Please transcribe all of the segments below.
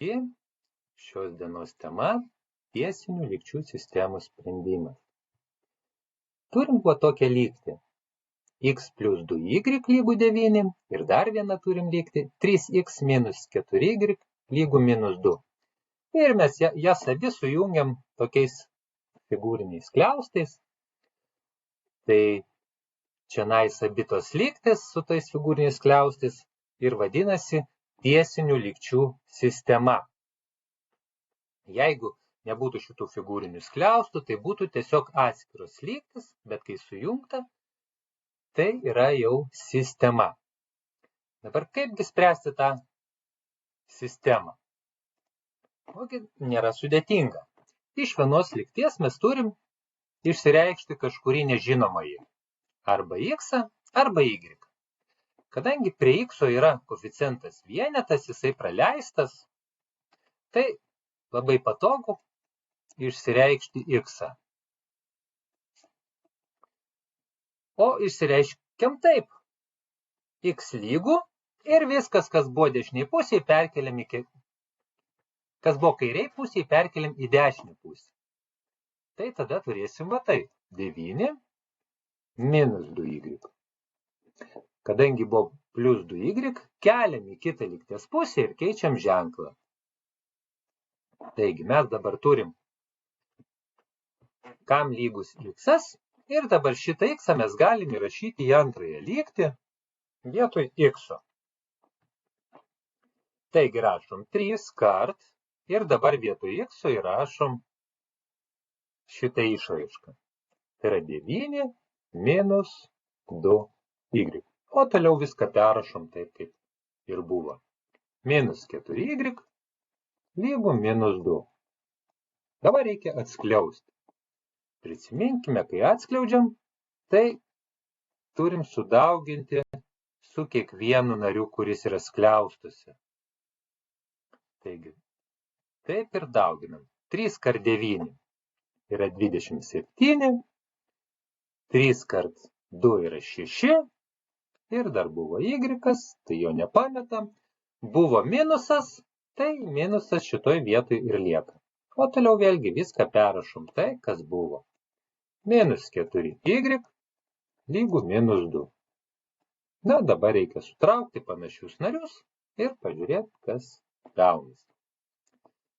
Taigi, šios dienos tema – tiesinių lygčių sistemos sprendimas. Turim tokią lygtį x plus 2y lygu 9 ir dar vieną turim lygtį 3x minus 4y lygu minus 2. Ir mes jas abi sujungiam tokiais figūriniais skliaustais. Tai čionais abi tos lygtis su tais figūriniais skliaustais ir vadinasi tiesinių lygčių sistema. Jeigu nebūtų šitų figūrinių skliaustų, tai būtų tiesiog atskiros lygtis, bet kai sujungta, tai yra jau sistema. Dabar kaipgi spręsti tą sistemą? Ogi nėra sudėtinga. Iš vienos lygties mes turim išsireikšti kažkurį nežinomąjį. Arba x, arba y. Kadangi prie x yra koeficientas vienetas, jisai praleistas, tai labai patogu išsireikšti x. O išsireiškiam taip. X lygu ir viskas, kas buvo dešiniai pusėje, perkeliam kas buvo kairiai pusėje, perkeliam į dešinę pusę. Tai tada turėsim va taip. 9 minus 2y. Kadangi buvo plus 2y, keliam į kitą lygties pusę ir keičiam ženklą. Taigi mes dabar turim kam lygus x ir dabar šitą x mes galim įrašyti į antrąją lygtį vietoj x. Taigi rašom 3 kart ir dabar vietoj x įrašom šitą išraišką. Tai yra 9 minus 2y. O toliau viską perrašom taip, kaip ir buvo. Minus 4y lygu minus 2. Dabar reikia atskliausti. Prisiminkime, kai atskliaudžiam, tai turim sudauginti su kiekvienu nariu, kuris yra skliaustuose. Taigi, taip ir dauginam. 3 kart 9 yra 27, 3 kart 2 yra 6 ir dar buvo y, tai jo nepametam. Buvo minusas, tai minusas šitoj vietoj ir lieka. O toliau vėlgi viską perrašom tai, kas buvo. Minus 4y lygu minus 2. Na, dabar reikia sutraukti panašius narius ir pažiūrėti, kas gaunasi.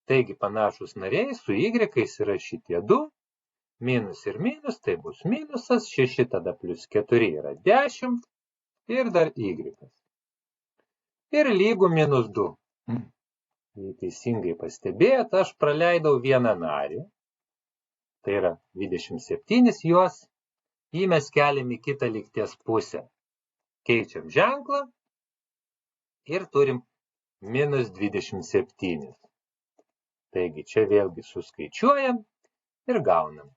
Taigi panašus nariai su y yra šitie 2. Minus ir minus, tai bus minusas, 6 tada plus 4 yra 10 ir dar y. Ir lygu minus 2. Jei teisingai pastebėjot, aš praleidau vieną narį. Tai yra 27 juos. Jį mes keliam į kitą lygties pusę. Keičiam ženklą ir turim minus 27. Taigi čia vėlgi suskaičiuojam ir gaunam.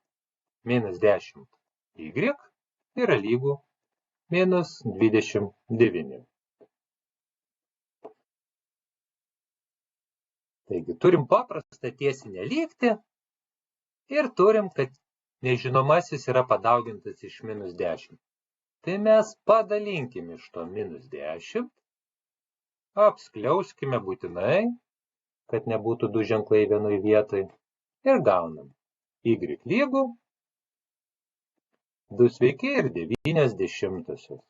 Minus 10y yra lygu minus 29. Taigi turim paprastą tiesinę lygtį ir turim, kad nežinomasis yra padaugintas iš minus 10. Tai mes padalinkim iš to minus 10, apskliauskime būtinai, kad nebūtų du ženklai vienoj vietoj ir gaunam y lygu 2 sveiki ir 90.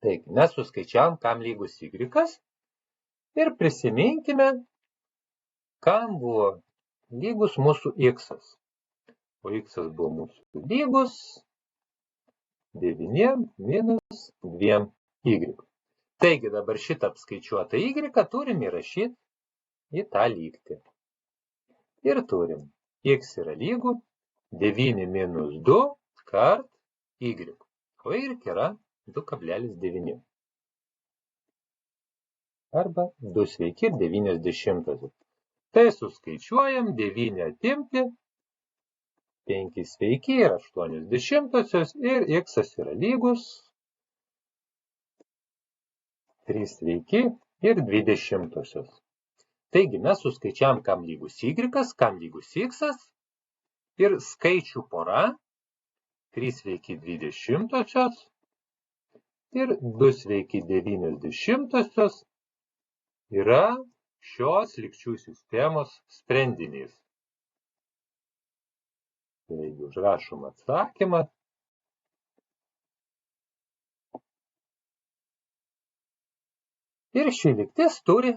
Taigi, mes suskaičiavom, kam lygus y ir prisiminkime, kam buvo lygus mūsų x. O x buvo mūsų lygus 9 minus 2y. Taigi, dabar šitą apskaičiuotą y turim įrašyti į tą lygtį. Ir turim x yra lygu 9 minus 2 kart y. O y yra 2,9. Arba 2 sveiki ir 90. Tai suskaičiuojam 9 atimti, 5 sveiki ir 80 ir x yra lygus 3 sveiki ir 20. Taigi mes suskaičiavam, kam lygus y, kam lygus x ir skaičių pora 3 sveiki 20 ir 2 sveiki 90 yra šios lygčių sistemos sprendinys. Taigi užrašom atsakymą. Ir ši lygtis turi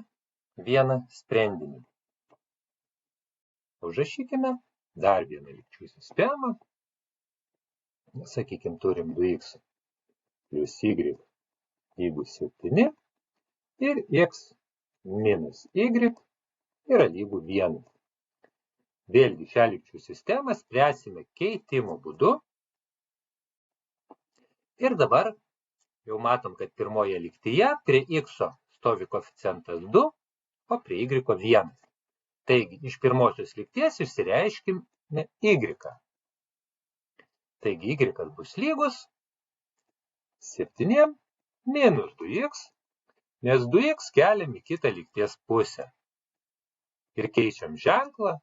vieną sprendinį. Užrašykime dar vieną lygčių sistemą. Sakykime, turim 2x plus y lygus 7 ir x minus y yra lygu 1. Vėlgi šią lygčių sistemą spręsime keitimo būdu. Ir dabar jau matom, kad pirmoje lygtyje prie x stovi koeficientas 2, o prie y 1. Taigi, iš pirmosios lygties išsireiškime y. Taigi, y bus lygus 7 minus 2x, nes 2x keliam į kitą lygties pusę. Ir keičiam ženklą,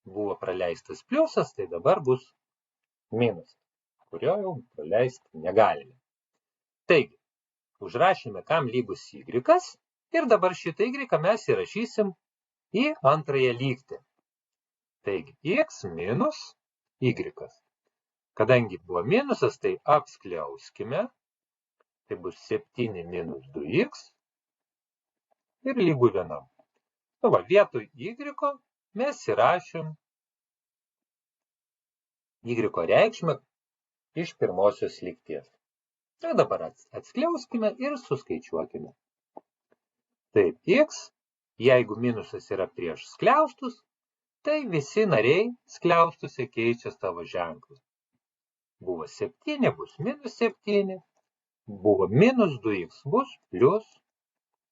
buvo praleistas pliusas, tai dabar bus minusas, kurio jau praleisti negalime. Taigi, užrašėme, kam lygus y, ir dabar šitą y mes įrašysim į antrąją lygtį. Taigi, x minus y. Kadangi buvo minusas, tai apskliauskime. Tai bus 7 minus 2x ir lygu 1. Nu, va, vietoj y mes įrašėm y reikšmę iš pirmosios lygties. Tai dabar atskliauskime ir suskaičiuokime. Taip, x, jeigu minusas yra prieš skliaustus, tai visi nariai skliaustuose keičia savo ženklą. Buvo 7, bus minus 7, buvo minus 2x, bus plus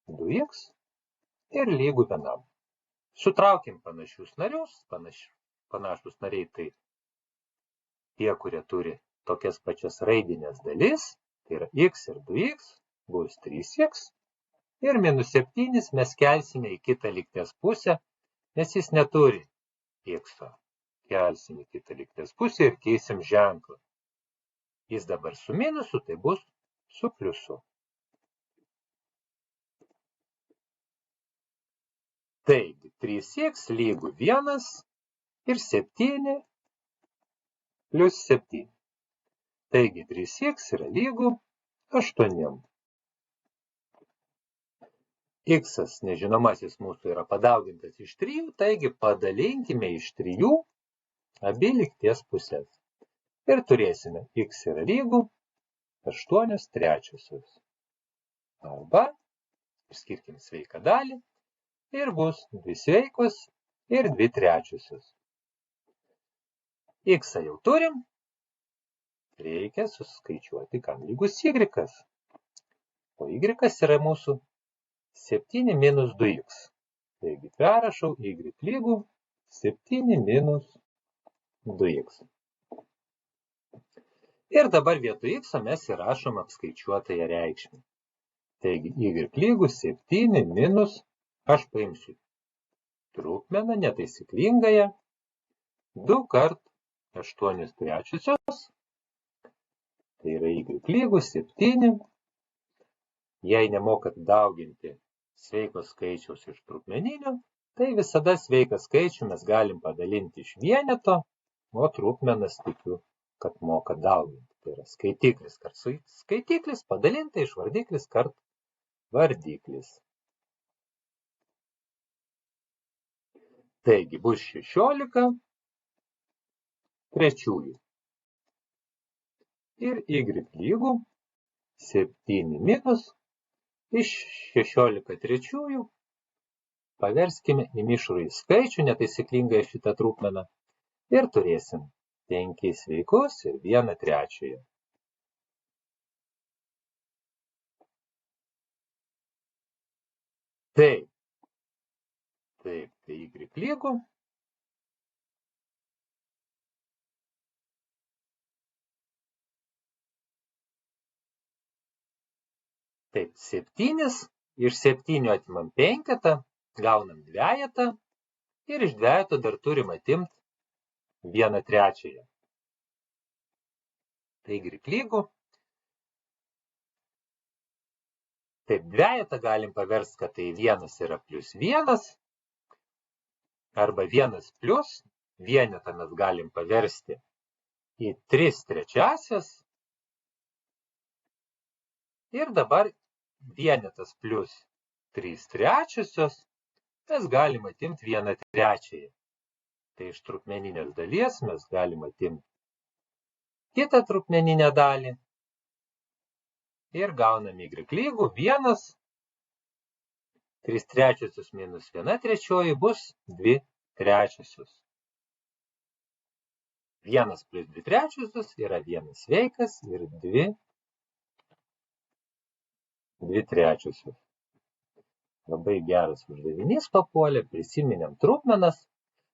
2x ir lygu 1. Sutraukim panašius narius, panašus nariai tai tie, kurie turi tokias pačias raidinės dalis, tai yra x ir 2x, bus 3x, ir minus 7 mes kelsime į kitą lygties pusę, nes jis neturi x. Kelsim į kitą lygties pusę ir keisim ženklą. Jis dabar su minusu, tai bus su pliusu. Taigi, 3x lygu 1 ir 7 plus 7. Taigi, 3x yra lygu 8. X nežinomasis mūsų yra padaugintas iš 3, taigi padalinkime iš 3 abi lygties pusės. Ir turėsime x yra lygu 8/3. Arba, išskirkim sveiką dalį, ir bus 2 sveikos ir 2/3. X jau turim, reikia suskaičiuoti, kam lygus y. O y yra mūsų 7 minus 2x. Taigi perrašau y lygu 7 minus 2x. Ir dabar vietoj x mes įrašom apskaičiuotąją reikšmę. Taigi y lygu 7 minus, aš paimsiu trupmeną netaisyklingąją, 2 kart 8/3. Tai yra y lygu 7. Jei nemokat dauginti sveiko skaičiaus iš trupmeninio, tai visada sveiką skaičių mes galim padalinti iš vieneto, o trupmenas tikiu, kad moka dauginti. Tai yra skaitiklis kart skaitiklis padalinta iš vardiklis kart vardiklis. Taigi bus 16/3. Ir y lygu 7 minus iš 16/3 paverskime į mišrųjį skaičių, netaisyklingą šitą trupmeną, ir turėsim 5 sveikus ir 1/3. Taip, tai y lygu. Taip, 7, iš 7 atimam 5, gaunam 2 ir iš 2 dar turim atimti 1/3. Tai y lygu Taip, dvejetą galim paversti, kad tai 1 yra plius 1, arba 1 plius, vienetą mes galim paversti į 3 trečiasias. Ir dabar vienetas plius 3 trečiosios, mes galim atimti 1 trečiąją. Tai iš trupmeninės dalies mes galim atimti kitą trupmeninę dalį. Ir gaunam y lygų 1, 3 trečiosios minus 1 trečioji bus 2 trečiosios. 1 plus 2 trečiosios yra 1 sveikas ir 2 trečiosios. Labai geras uždavinys papuolė, prisiminėm trupmenas.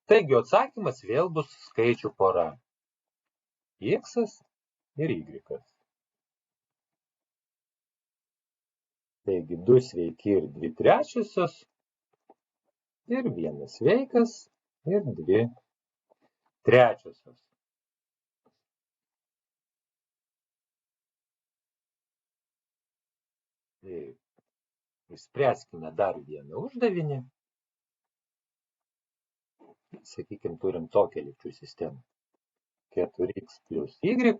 Taigi atsakymas vėl bus skaičių pora. X ir Y. Taigi 2 sveiki ir 2 trečiosios. Ir 1 sveikas ir 2 trečiosios. Taip. Išspręskime dar vieną uždavinį. Sakykime, turim tokią lygčių sistemą. 4x plus y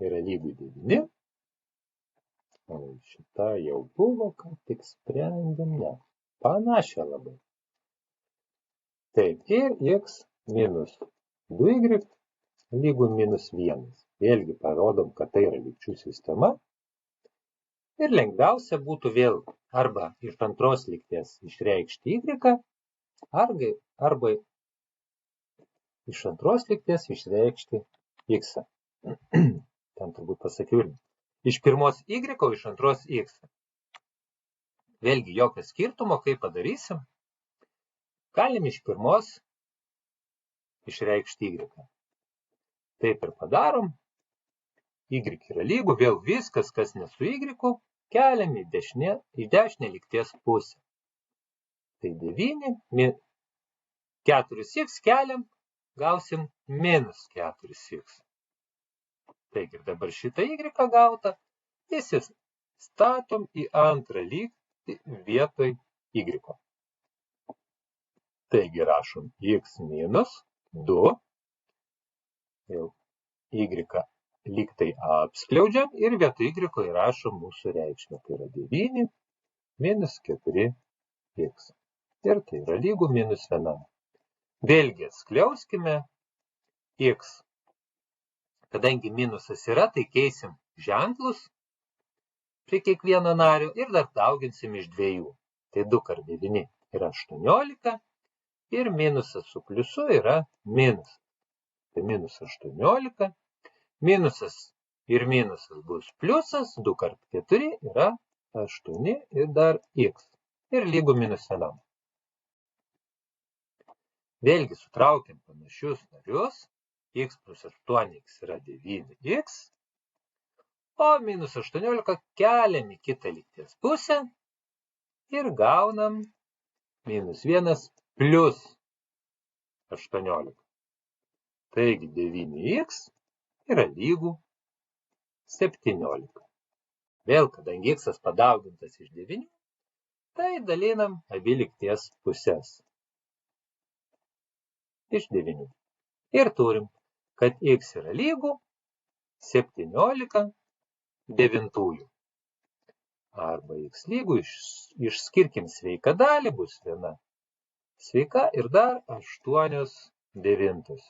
yra lygu 9. O šita jau buvo, ką tik sprendėm, ne. Panašią labai. Taip, ir x minus 2y lygu minus 1. Vėlgi parodom, kad tai yra lygčių sistema. Ir lengviausia būtų vėl arba iš antros lygties išreikšti y, arba iš antros lygties išreikšti x. Ten turbūt pasakiau. Iš pirmos y, o iš antros x. Vėlgi jokio skirtumo, kaip padarysim. Galim iš pirmos išreikšti y. Taip ir padarom. Y yra lygu, vėl viskas, kas ne su y, keliam į dešinę lygties pusę. Tai 9, 4x keliam, gausim minus 4x. Taigi ir dabar šitą y gautą, įsistatom į antrą lygtį vietoj y. Taigi rašom x minus 2, y lygtai apskliaudžiam ir vietoj y įrašom mūsų reikšmę. Tai yra 9 minus 4x. Ir tai yra lygu minus 1. Vėlgi skliauskime x. Kadangi minusas yra, tai keisim ženklus prie kiekvieno nario ir dar dauginsim iš 2. Tai 2 kart 9 yra 18 ir minusas su pliusu yra minus. Tai minus 18. Minusas ir minusas bus pliusas, 2 kart 4 yra 8 ir dar x. Ir lygu minus 1. Vėlgi sutraukiam panašius narius. X plus 8x yra 9x. O minus 18 keliam į kitą lygties pusę. Ir gaunam minus 1 plus 18. Taigi 9x yra lygu 17. Vėl, kadangi x padaugintas iš 9, tai dalinam abi lygties pusės. Iš 9. Ir turim, kad x yra lygu 17 devintųjų. Arba x lygu, išskirkim sveiką dalį, bus 1 sveika ir dar 8 devintos.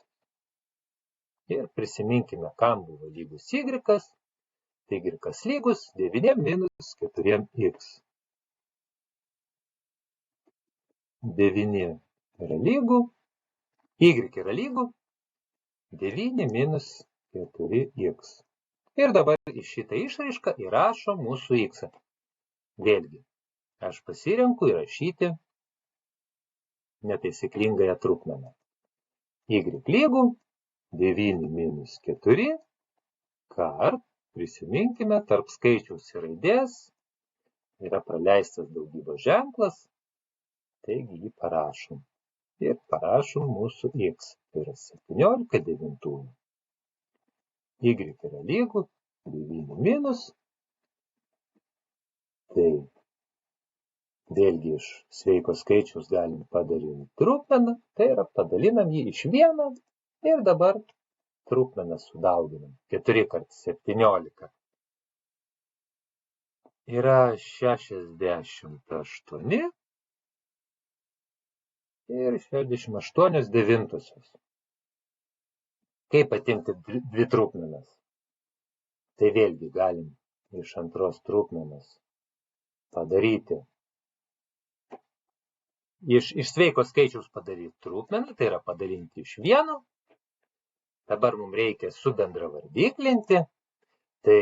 Ir prisiminkime, kam buvo lygus y. Tai y lygus 9 minus 4x. 9 yra lygu, y yra lygu 9 minus 4x. Ir dabar į šitą išraišką įrašom mūsų x. Vėlgi, aš pasirenku įrašyti netaisyklingąją trupmeną. Y lygu 9 minus 4 kart, prisiminkime, tarp skaičiaus ir raidės yra praleistas daugybos ženklas, taigi jį parašom. Ir parašom mūsų x, tai yra 17 devintųjų. Y yra lygu 9 minus Tai vėlgi iš sveiko skaičiaus galim padalinti trupmeną, tai yra padalinam jį iš 1 ir dabar trupmeną sudauginam. 4 × 17 yra 68 ir 68 devintosios. Kaip atimti dvi trupmenas? Tai vėlgi galim iš antros trupmenos padaryti. Iš sveiko skaičiaus padaryti trupmeną, tai yra padalinti iš 1. Dabar mums reikia subendravardiklinti. Tai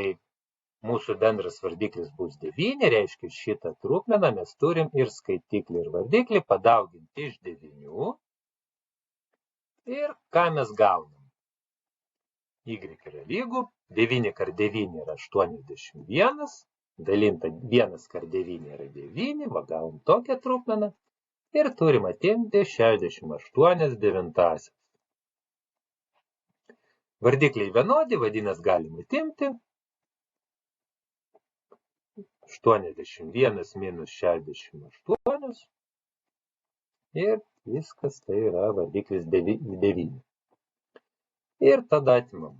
mūsų bendras vardiklis bus 9, reiškia šitą trupmeną mes turim ir skaitiklį ir vardiklį padauginti iš 9. Ir ką mes gaunam? Y yra lygu 9 × 9 yra 81, dalinta 1 × 9 yra 9, va gavom tokią trupmeną ir turim atimti 68 devintąsias. Vardikliai vienodi, vadinasi galim atimti 81 minus 68 ir viskas, tai yra vardiklis 9. Ir tada atimam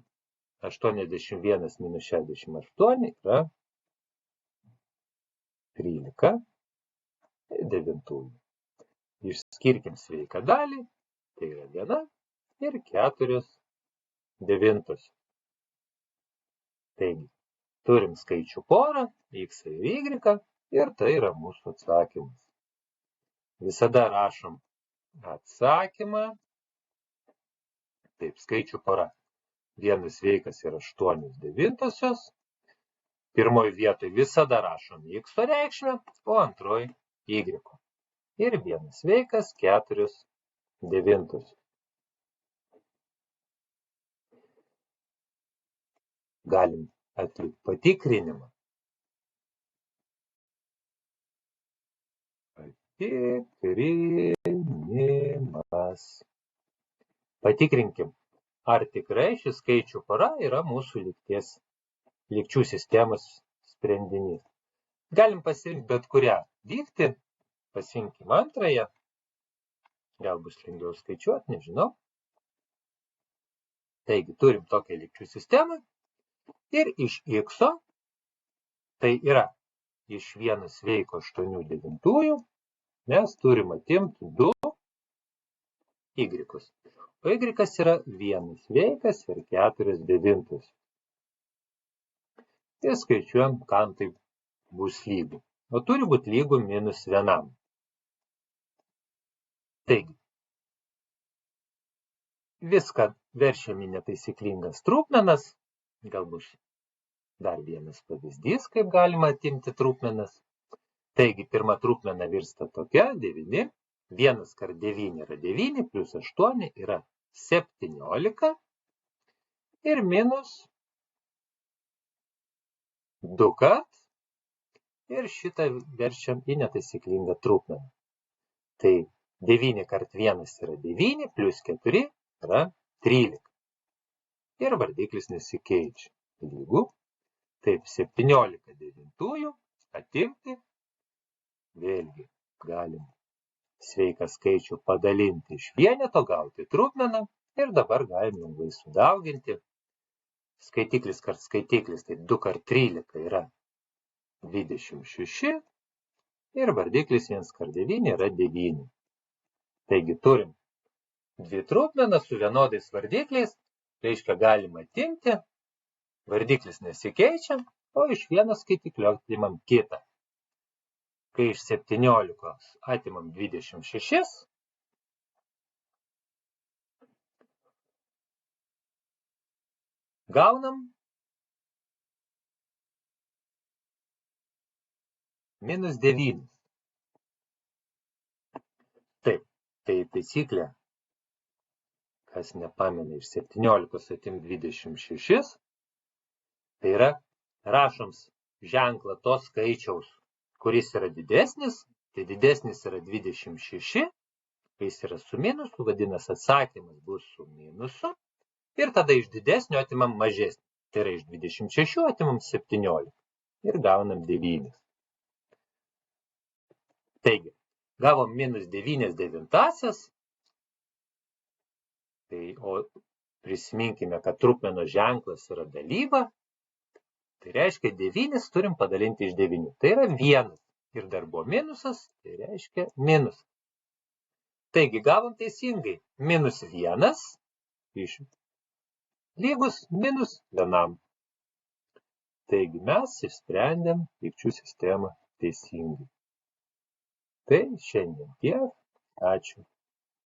81 minus 68 yra 13 devintųjų. Išskirkim sveiką dalį, tai yra 1 ir 4 devintosios. Taigi, turim skaičių porą, x ir y, ir tai yra mūsų atsakymas. Visada rašom atsakymą. Taip, skaičių pora. Vienas sveikas yra 8 devintosios. Pirmoje vietoje visada rašom x reikšmę, o antroje y. Ir vienas sveikas 4 devintosios. Galim atlikti patikrinimą. Patikrinimas. Patikrinkim, ar tikrai šis skaičių pora yra mūsų lygčių sistemos sprendinys. Galim pasirinkti bet kurią lygtį, pasirinkim antrąją, gal bus lengviau skaičiuoti, nežinau. Taigi, turim tokią lygčių sistemą ir iš x, tai yra iš 1 sveiko 8 devintųjų, mes turim atimti 2 y. O y yra 1 sveikas ir 4 devintosios. Ir skaičiuojam, kam tai bus lygu. O turi būti lygu -1. Taigi, viską verčiam į netaisyklingas trupmenas. Galbūt dar vienas pavyzdys, kaip galima atimti trupmenas. Taigi, pirma trupmena virsta tokia, 9. 1 × 9 yra 9, plus 8 yra 17 ir minus 2 kart ir šitą verčiam į netaisyklingą trupmeną. Tai 9 × 1 yra 9, plus 4 yra 13. Ir vardiklis nesikeičia. Lygu. Taip, 17 devintųjų atimti. Vėlgi galim sveiką skaičių padalinti iš vieneto, gauti trupmeną ir dabar galim lengvai sudauginti. Skaitiklis kart skaitiklis, tai 2 × 13 yra 26 ir vardiklis 1 × 9 yra 9. Taigi turim dvi trupmenas su vienodais vardikliais, reiškia galima atimti, vardiklis nesikeičia, o iš vieno skaitiklio atimam kitą. Kai iš 17 atimam 26, gaunam -9. Taip, tai taisyklė, kas nepamena, iš 17 atim 26, tai yra rašom ženklą tos skaičiaus, kuris yra didesnis, tai didesnis yra 26, kai jis yra su minusu, vadinasi atsakymas bus su minusu, ir tada iš didesnio atimam mažesnį, tai yra iš 26 atimam 17 ir gaunam 9. Taigi, gavom -9/9. Tai, o prisiminkime, kad trupmenos ženklas yra dalyba. Tai reiškia 9 turim padalinti iš 9. Tai yra 1. Ir dar buvo minusas, tai reiškia minus. Taigi gavom teisingai. -1 lygus -1. Taigi mes išsprendėm lygčių sistemą teisingai. Tai šiandien tiek. Ačiū.